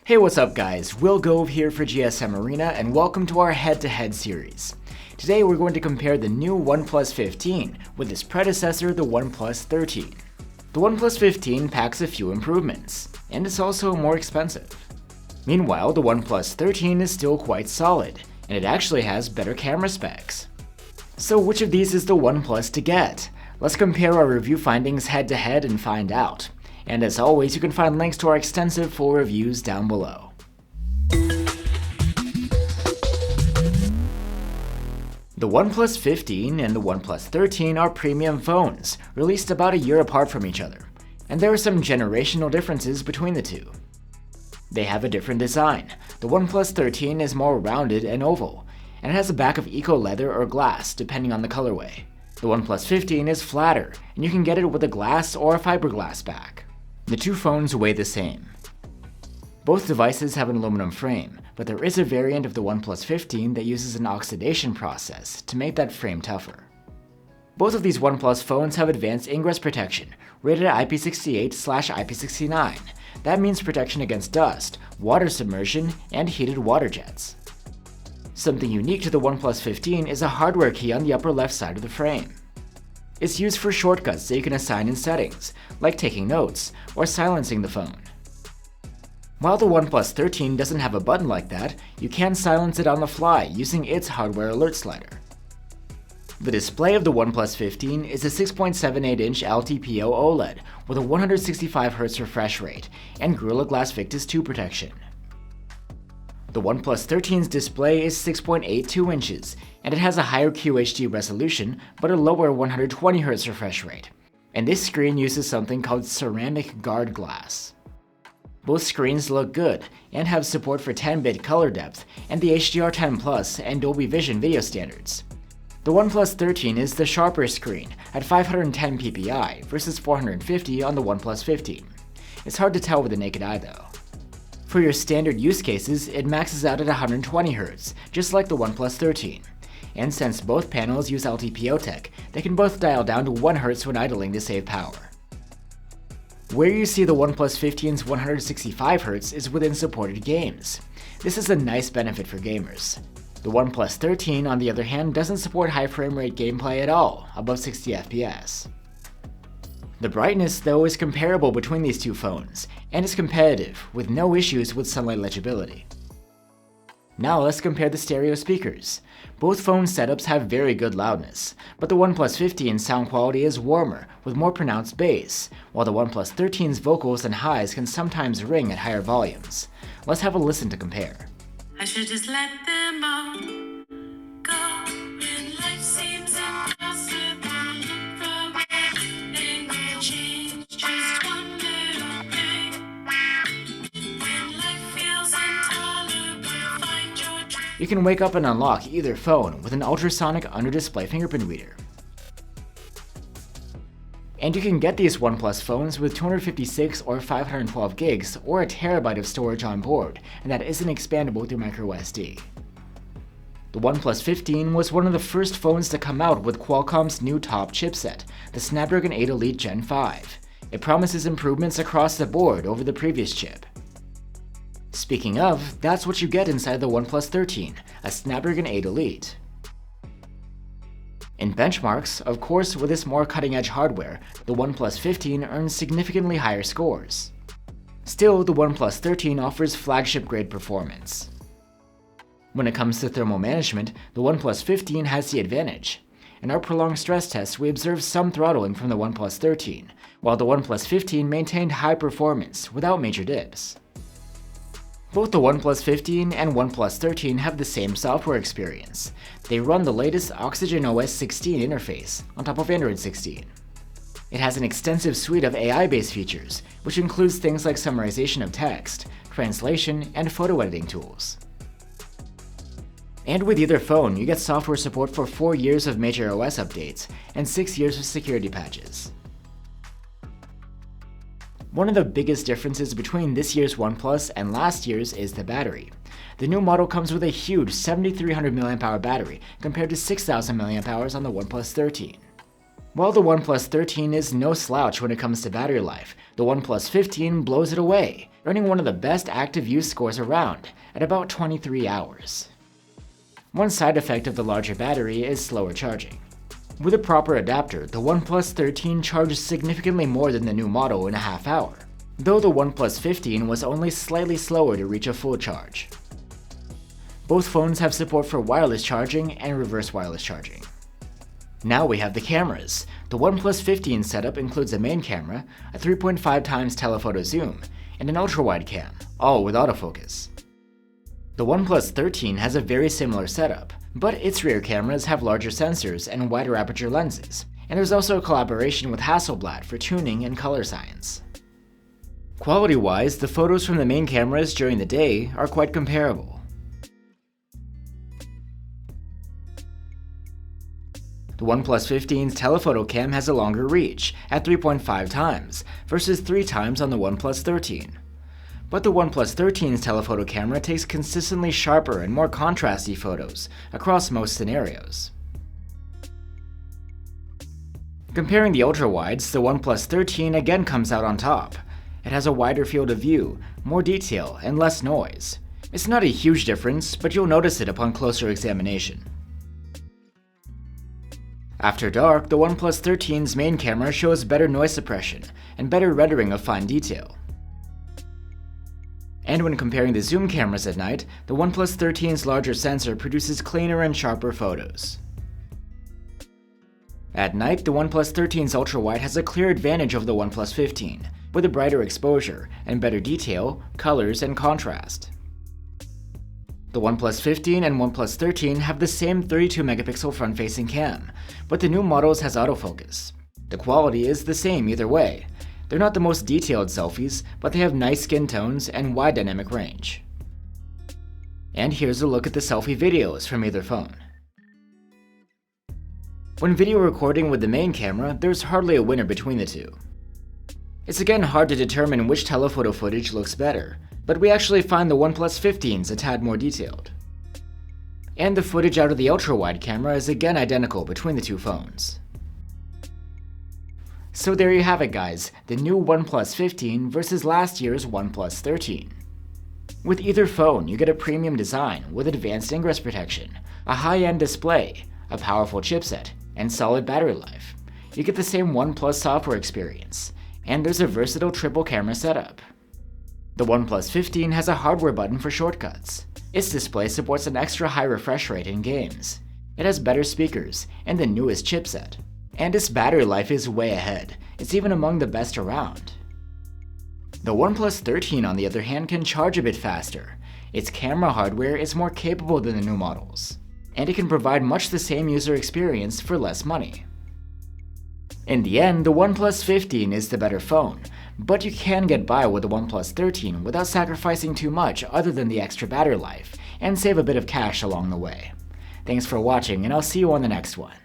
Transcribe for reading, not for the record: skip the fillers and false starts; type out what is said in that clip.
Hey, what's up guys? Will Gove here for GSM Arena and welcome to our head-to-head series. Today we're going to compare the new OnePlus 15 with its predecessor, the OnePlus 13. The OnePlus 15 packs a few improvements, and it's also more expensive. Meanwhile, the OnePlus 13 is still quite solid, and it actually has better camera specs. So which of these is the OnePlus to get? Let's compare our review findings head-to-head and find out. And as always, you can find links to our extensive full reviews down below. The OnePlus 15 and the OnePlus 13 are premium phones, released about a year apart from each other, and there are some generational differences between the two. They have a different design. The OnePlus 13 is more rounded and oval, and it has a back of eco leather or glass depending on the colorway. The OnePlus 15 is flatter, and you can get it with a glass or a fiberglass back. The two phones weigh the same. Both devices have an aluminum frame, but there is a variant of the OnePlus 15 that uses an oxidation process to make that frame tougher. Both of these OnePlus phones have advanced ingress protection, rated at IP68/IP69. That means protection against dust, water submersion, and heated water jets. Something unique to the OnePlus 15 is a hardware key on the upper left side of the frame. It's used for shortcuts that you can assign in settings, like taking notes or silencing the phone. While the OnePlus 13 doesn't have a button like that, you can silence it on the fly using its hardware alert slider. The display of the OnePlus 15 is a 6.78-inch LTPO OLED with a 165Hz refresh rate and Gorilla Glass Victus 2 protection. The OnePlus 13's display is 6.82 inches, and it has a higher QHD resolution but a lower 120Hz refresh rate, and this screen uses something called ceramic guard glass. Both screens look good and have support for 10-bit color depth and the HDR10 Plus and Dolby Vision video standards. The OnePlus 13 is the sharper screen at 510 ppi versus 450 on the OnePlus 15. It's hard to tell with the naked eye though. For your standard use cases, it maxes out at 120Hz, just like the OnePlus 13. And since both panels use LTPO tech, they can both dial down to 1Hz when idling to save power. Where you see the OnePlus 15's 165Hz is within supported games. This is a nice benefit for gamers. The OnePlus 13, on the other hand, doesn't support high frame rate gameplay at all, above 60 FPS. The brightness, though, is comparable between these two phones, and is competitive, with no issues with sunlight legibility. Now let's compare the stereo speakers. Both phone setups have very good loudness, but the OnePlus 15's sound quality is warmer, with more pronounced bass, while the OnePlus 13's vocals and highs can sometimes ring at higher volumes. Let's have a listen to compare. I should just let them all go when life seems impossible. From anything will change, just one little thing. When life feels intolerable, find your dream. You can wake up and unlock either phone with an ultrasonic under-display fingerprint reader. And you can get these OnePlus phones with 256 or 512 gigs or a terabyte of storage on board, and that isn't expandable through microSD. The OnePlus 15 was one of the first phones to come out with Qualcomm's new top chipset, the Snapdragon 8 Elite Gen 5. It promises improvements across the board over the previous chip. Speaking of, that's what you get inside the OnePlus 13, a Snapdragon 8 Elite. In benchmarks, of course, with this more cutting-edge hardware, the OnePlus 15 earns significantly higher scores. Still, the OnePlus 13 offers flagship-grade performance. When it comes to thermal management, the OnePlus 15 has the advantage. In our prolonged stress tests, we observed some throttling from the OnePlus 13, while the OnePlus 15 maintained high performance without major dips. Both the OnePlus 15 and OnePlus 13 have the same software experience. They run the latest Oxygen OS 16 interface on top of Android 16. It has an extensive suite of AI-based features, which includes things like summarization of text, translation, and photo editing tools. And with either phone, you get software support for 4 years of major OS updates and 6 years of security patches. One of the biggest differences between this year's OnePlus and last year's is the battery. The new model comes with a huge 7300 mAh battery compared to 6000 mAh on the OnePlus 13. While the OnePlus 13 is no slouch when it comes to battery life, the OnePlus 15 blows it away, earning one of the best active use scores around at about 23 hours. One side effect of the larger battery is slower charging. With a proper adapter, the OnePlus 13 charges significantly more than the new model in a half hour, though the OnePlus 15 was only slightly slower to reach a full charge. Both phones have support for wireless charging and reverse wireless charging. Now we have the cameras. The OnePlus 15 setup includes a main camera, a 3.5x telephoto zoom, and an ultrawide cam, all with autofocus. The OnePlus 13 has a very similar setup, but its rear cameras have larger sensors and wider aperture lenses, and there's also a collaboration with Hasselblad for tuning and color science. Quality-wise, the photos from the main cameras during the day are quite comparable. The OnePlus 15's telephoto cam has a longer reach, at 3.5x, versus 3x on the OnePlus 13. But the OnePlus 13's telephoto camera takes consistently sharper and more contrasty photos across most scenarios. Comparing the ultrawides, the OnePlus 13 again comes out on top. It has a wider field of view, more detail, and less noise. It's not a huge difference, but you'll notice it upon closer examination. After dark, the OnePlus 13's main camera shows better noise suppression and better rendering of fine detail. And when comparing the zoom cameras at night, the OnePlus 13's larger sensor produces cleaner and sharper photos. At night, the OnePlus 13's ultrawide has a clear advantage over the OnePlus 15, with a brighter exposure and better detail, colors, and contrast. The OnePlus 15 and OnePlus 13 have the same 32-megapixel front-facing cam, but the new models has autofocus. The quality is the same either way. They're not the most detailed selfies, but they have nice skin tones and wide dynamic range. And here's a look at the selfie videos from either phone. When video recording with the main camera, there's hardly a winner between the two. It's again hard to determine which telephoto footage looks better, but we actually find the OnePlus 15's a tad more detailed. And the footage out of the ultrawide camera is again identical between the two phones. So there you have it guys, the new OnePlus 15 versus last year's OnePlus 13. With either phone, you get a premium design with advanced ingress protection, a high-end display, a powerful chipset, and solid battery life. You get the same OnePlus software experience, and there's a versatile triple camera setup. The OnePlus 15 has a hardware button for shortcuts. Its display supports an extra high refresh rate in games. It has better speakers and the newest chipset. And its battery life is way ahead. It's even among the best around. The OnePlus 13 on the other hand can charge a bit faster. Its camera hardware is more capable than the new models, and it can provide much the same user experience for less money. In the end, the OnePlus 15 is the better phone, but you can get by with the OnePlus 13 without sacrificing too much other than the extra battery life, and save a bit of cash along the way. Thanks for watching, and I'll see you on the next one.